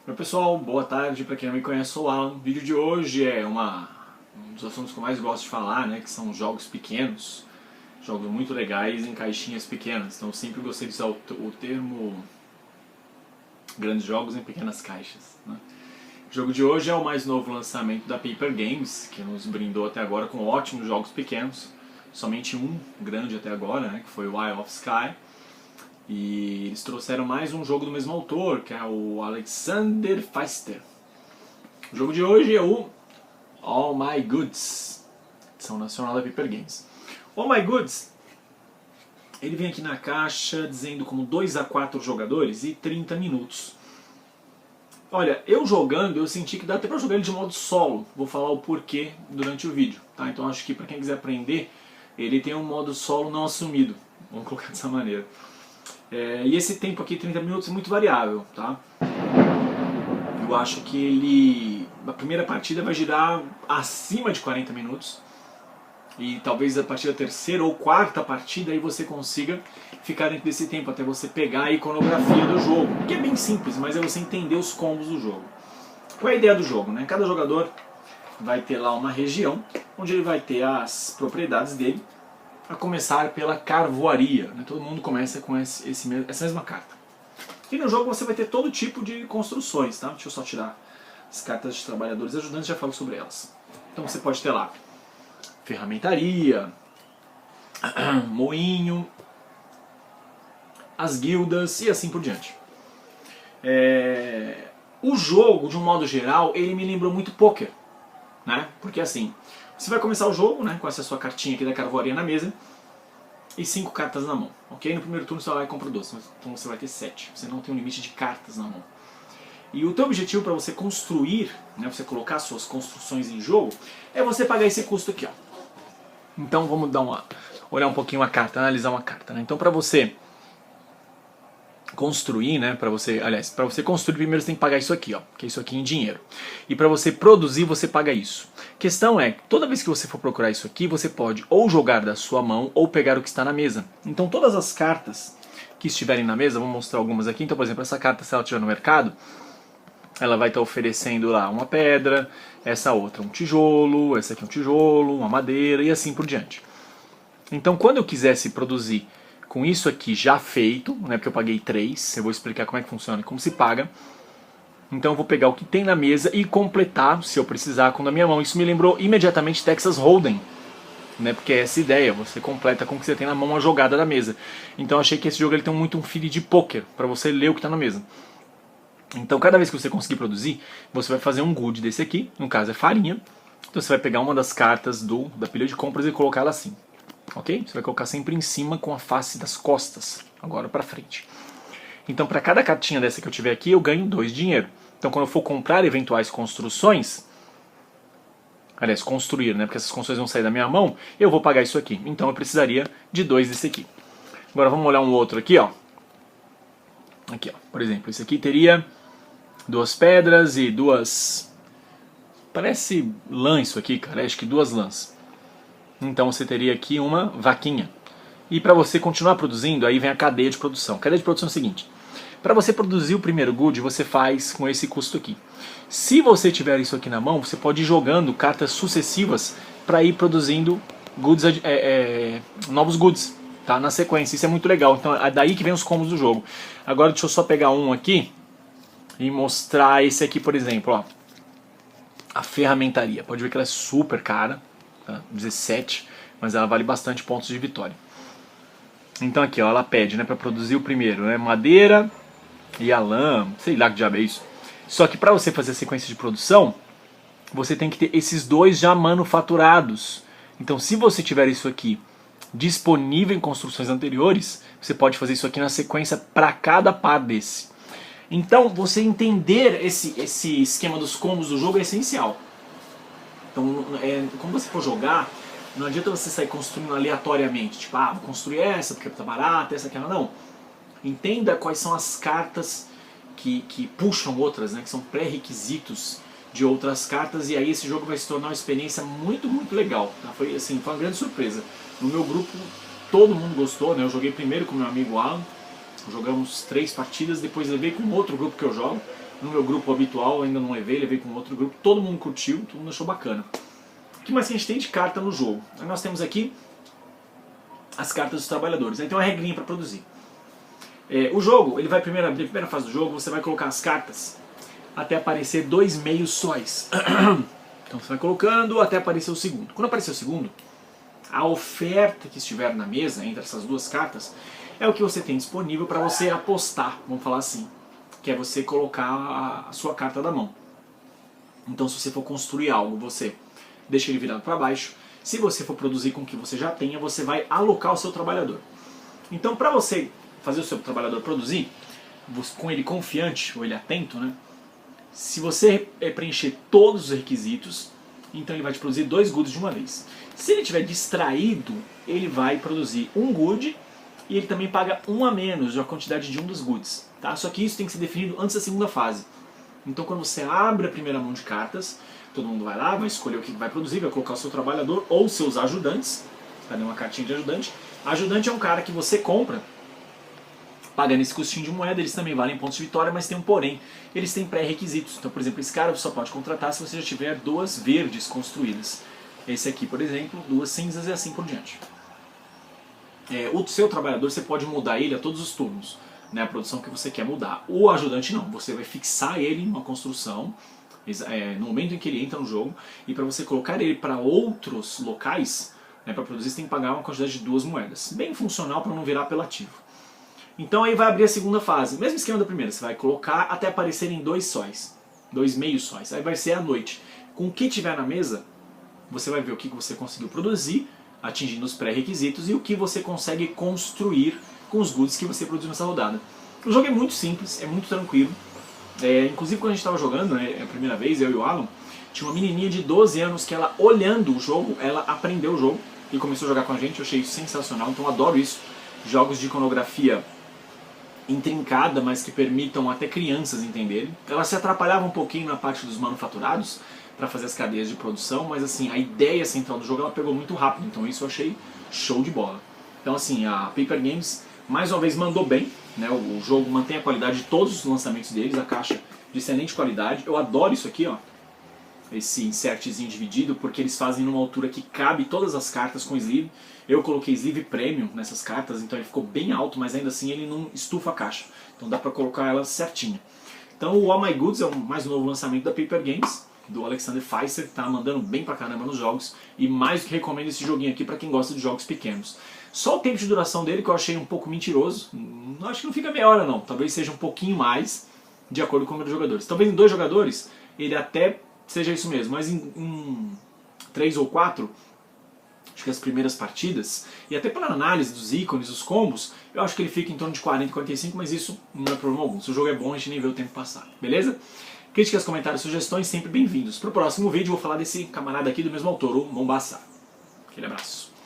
Oi pessoal, boa tarde, para quem não me conhece, sou o Alan. O vídeo de hoje é um dos assuntos que eu mais gosto de falar, né, que são jogos pequenos, jogos muito legais em caixinhas pequenas. Então eu sempre gostei de usar o termo grandes jogos em pequenas caixas, né. O jogo de hoje é o mais novo lançamento da Paper Games, que nos brindou até agora com ótimos jogos pequenos, somente um grande até agora, né, que foi o Eye of Sky. E eles trouxeram mais um jogo do mesmo autor, que é o Alexander Pfister. O jogo de hoje é o All My Goods, edição nacional da Paper Games. All My Goods, ele vem aqui na caixa dizendo como 2 a 4 jogadores e 30 minutos. Olha, eu jogando, eu senti que dá até pra jogar ele de modo solo. Vou falar o porquê durante o vídeo, tá? Então acho que pra quem quiser aprender, ele tem um modo solo não assumido. Vamos colocar dessa maneira. E esse tempo aqui, 30 minutos, é muito variável, tá? Eu acho que a primeira partida vai girar acima de 40 minutos. E talvez a partir da terceira ou quarta partida aí você consiga ficar dentro desse tempo, até você pegar a iconografia do jogo. Que é bem simples, mas é você entender os combos do jogo. Qual é a ideia do jogo, né? Cada jogador vai ter lá uma região, onde ele vai ter as propriedades dele, a começar pela carvoaria, né? Todo mundo começa com essa mesma carta. E no jogo você vai ter todo tipo de construções, tá? Deixa eu só tirar as cartas de trabalhadores ajudantes, já falo sobre elas. Então você pode ter lá ferramentaria, moinho, as guildas e assim por diante. O jogo, de um modo geral, ele me lembrou muito poker, né? Porque assim, você vai começar o jogo, né, com essa sua cartinha aqui da carvoaria na mesa e 5 cartas na mão, ok? No primeiro turno você vai lá e compra 12, então você vai ter 7. Você não tem um limite de cartas na mão. E o teu objetivo para você construir, né, você colocar suas construções em jogo, é você pagar esse custo aqui, ó. Então vamos olhar um pouquinho a carta, analisar uma carta, né? Então para você construir, né, para você construir primeiro você tem que pagar isso aqui, ó, que é isso aqui em dinheiro. E para você produzir você paga isso. A questão é, toda vez que você for procurar isso aqui, você pode ou jogar da sua mão ou pegar o que está na mesa. Então todas as cartas que estiverem na mesa, vou mostrar algumas aqui. Então, por exemplo, essa carta, se ela estiver no mercado, ela vai estar oferecendo lá uma pedra, essa outra um tijolo, essa aqui um tijolo, uma madeira e assim por diante. Então quando eu quisesse produzir com isso aqui já feito, né, porque eu paguei 3, eu vou explicar como é que funciona e como se paga. Então eu vou pegar o que tem na mesa e completar, se eu precisar, com a minha mão. Isso me lembrou imediatamente Texas Hold'em, né, porque é essa ideia, você completa com o que você tem na mão a jogada da mesa. Então eu achei que esse jogo ele tem muito um feeling de poker, para você ler o que está na mesa. Então cada vez que você conseguir produzir, você vai fazer um good desse aqui, no caso é farinha. Então você vai pegar uma das cartas da pilha de compras e colocar ela assim. Ok? Você vai colocar sempre em cima com a face das costas, agora para frente. Então para cada cartinha dessa que eu tiver aqui, eu ganho 2 dinheiro. Então quando eu for comprar eventuais construções, aliás, construir, né, porque essas construções vão sair da minha mão, eu vou pagar isso aqui. Então eu precisaria de 2 desse aqui. Agora vamos olhar um outro aqui, ó. Aqui, ó. Por exemplo, esse aqui teria 2 pedras e 2... Parece lã isso aqui, cara. Acho que 2 lãs. Então você teria aqui uma vaquinha. E para você continuar produzindo, aí vem a cadeia de produção. A cadeia de produção é o seguinte. Para você produzir o primeiro good, você faz com esse custo aqui. Se você tiver isso aqui na mão, você pode ir jogando cartas sucessivas para ir produzindo goods, novos goods, tá? Na sequência. Isso é muito legal. Então é daí que vem os combos do jogo. Agora deixa eu só pegar um aqui e mostrar esse aqui, por exemplo. Ó. A ferramentaria. Pode ver que ela é super cara. 17, mas ela vale bastante pontos de vitória. Então aqui, ó, ela pede, né, para produzir o primeiro, né, madeira e a lã, sei lá que diabo é isso. Só que para você fazer a sequência de produção, você tem que ter esses 2 já manufaturados. Então se você tiver isso aqui disponível em construções anteriores, você pode fazer isso aqui na sequência para cada par desse. Então você entender esse esquema dos combos do jogo é essencial. Então, como você for jogar, não adianta você sair construindo aleatoriamente. Tipo, vou construir essa porque tá barata, essa aquela. Não. Entenda quais são as cartas que puxam outras, né? Que são pré-requisitos de outras cartas. E aí esse jogo vai se tornar uma experiência muito, muito legal. Tá? Foi uma grande surpresa. No meu grupo, todo mundo gostou, né? Eu joguei primeiro com meu amigo Alan. Jogamos 3 partidas, depois levei com outro grupo que eu jogo. no meu grupo habitual, ainda não levei com outro grupo, todo mundo curtiu, todo mundo achou bacana. O que mais que a gente tem de carta no jogo? Aí nós temos aqui as cartas dos trabalhadores, aí tem uma regrinha para produzir. O jogo, ele vai na primeira fase do jogo, você vai colocar as cartas até aparecer 2 meios sóis. Então você vai colocando até aparecer o segundo. Quando aparecer o segundo, a oferta que estiver na mesa, entre essas duas cartas, é o que você tem disponível para você apostar, vamos falar assim. Que é você colocar a sua carta da mão. Então se você for construir algo, você deixa ele virado para baixo. Se você for produzir com o que você já tenha, você vai alocar o seu trabalhador. Então para você fazer o seu trabalhador produzir, com ele confiante, ou ele atento, né? Se você preencher todos os requisitos, então ele vai te produzir 2 goods de uma vez. Se ele estiver distraído, ele vai produzir 1 good e ele também paga 1 a menos da quantidade de um dos goods. Tá? Só que isso tem que ser definido antes da segunda fase. Então quando você abre a primeira mão de cartas, todo mundo vai lá, vai escolher o que vai produzir, vai colocar o seu trabalhador ou seus ajudantes. Cadê uma cartinha de ajudante? Ajudante é um cara que você compra pagando esse custinho de moeda, eles também valem pontos de vitória, mas tem um porém, eles têm pré-requisitos. Então, por exemplo, esse cara você só pode contratar se você já tiver 2 verdes construídas. Esse aqui, por exemplo, 2 cinzas e assim por diante. O seu trabalhador, você pode mudar ele a todos os turnos, né, a produção que você quer mudar. O ajudante não, você vai fixar ele em uma construção no momento em que ele entra no jogo, e para você colocar ele para outros locais, né, para produzir, você tem que pagar uma quantidade de 2 moedas. Bem funcional para não virar apelativo. Então aí vai abrir a segunda fase, mesmo esquema da primeira, você vai colocar até aparecerem 2 sóis, 2 meios sóis, aí vai ser à noite. Com o que tiver na mesa, você vai ver o que você conseguiu produzir, atingindo os pré-requisitos, e o que você consegue construir com os goods que você produziu nessa rodada. O jogo é muito simples, é muito tranquilo, inclusive quando a gente estava jogando, né, a primeira vez, eu e o Alan, tinha uma menininha de 12 anos que ela, olhando o jogo, ela aprendeu o jogo e começou a jogar com a gente, eu achei isso sensacional, então eu adoro isso, jogos de iconografia intrincada, mas que permitam até crianças entenderem. Ela se atrapalhava um pouquinho na parte dos manufaturados para fazer as cadeias de produção, mas assim, a ideia central do jogo ela pegou muito rápido, então isso eu achei show de bola. Então assim, a Paper Games mais uma vez mandou bem, né? O jogo mantém a qualidade de todos os lançamentos deles, a caixa de excelente qualidade. Eu adoro isso aqui, ó, esse insertzinho dividido, porque eles fazem numa altura que cabe todas as cartas com sleeve. Eu coloquei sleeve premium nessas cartas, então ele ficou bem alto, mas ainda assim ele não estufa a caixa. Então dá pra colocar ela certinha. Então o All My Goods é o mais novo lançamento da Paper Games, do Alexander Pfizer, que tá mandando bem pra caramba nos jogos. E mais do que recomendo esse joguinho aqui pra quem gosta de jogos pequenos. Só o tempo de duração dele que eu achei um pouco mentiroso. Acho que não fica meia hora não, talvez seja um pouquinho mais, de acordo com o número de jogadores. Talvez em 2 jogadores ele até seja isso mesmo, mas em 3 ou 4... acho que as primeiras partidas, e até pela análise dos ícones, dos combos, eu acho que ele fica em torno de 40, 45, mas isso não é problema algum. Se o jogo é bom, a gente nem vê o tempo passar, beleza? Críticas, comentários, sugestões, sempre bem-vindos. Pro próximo vídeo eu vou falar desse camarada aqui do mesmo autor, o Mombasa. Aquele abraço.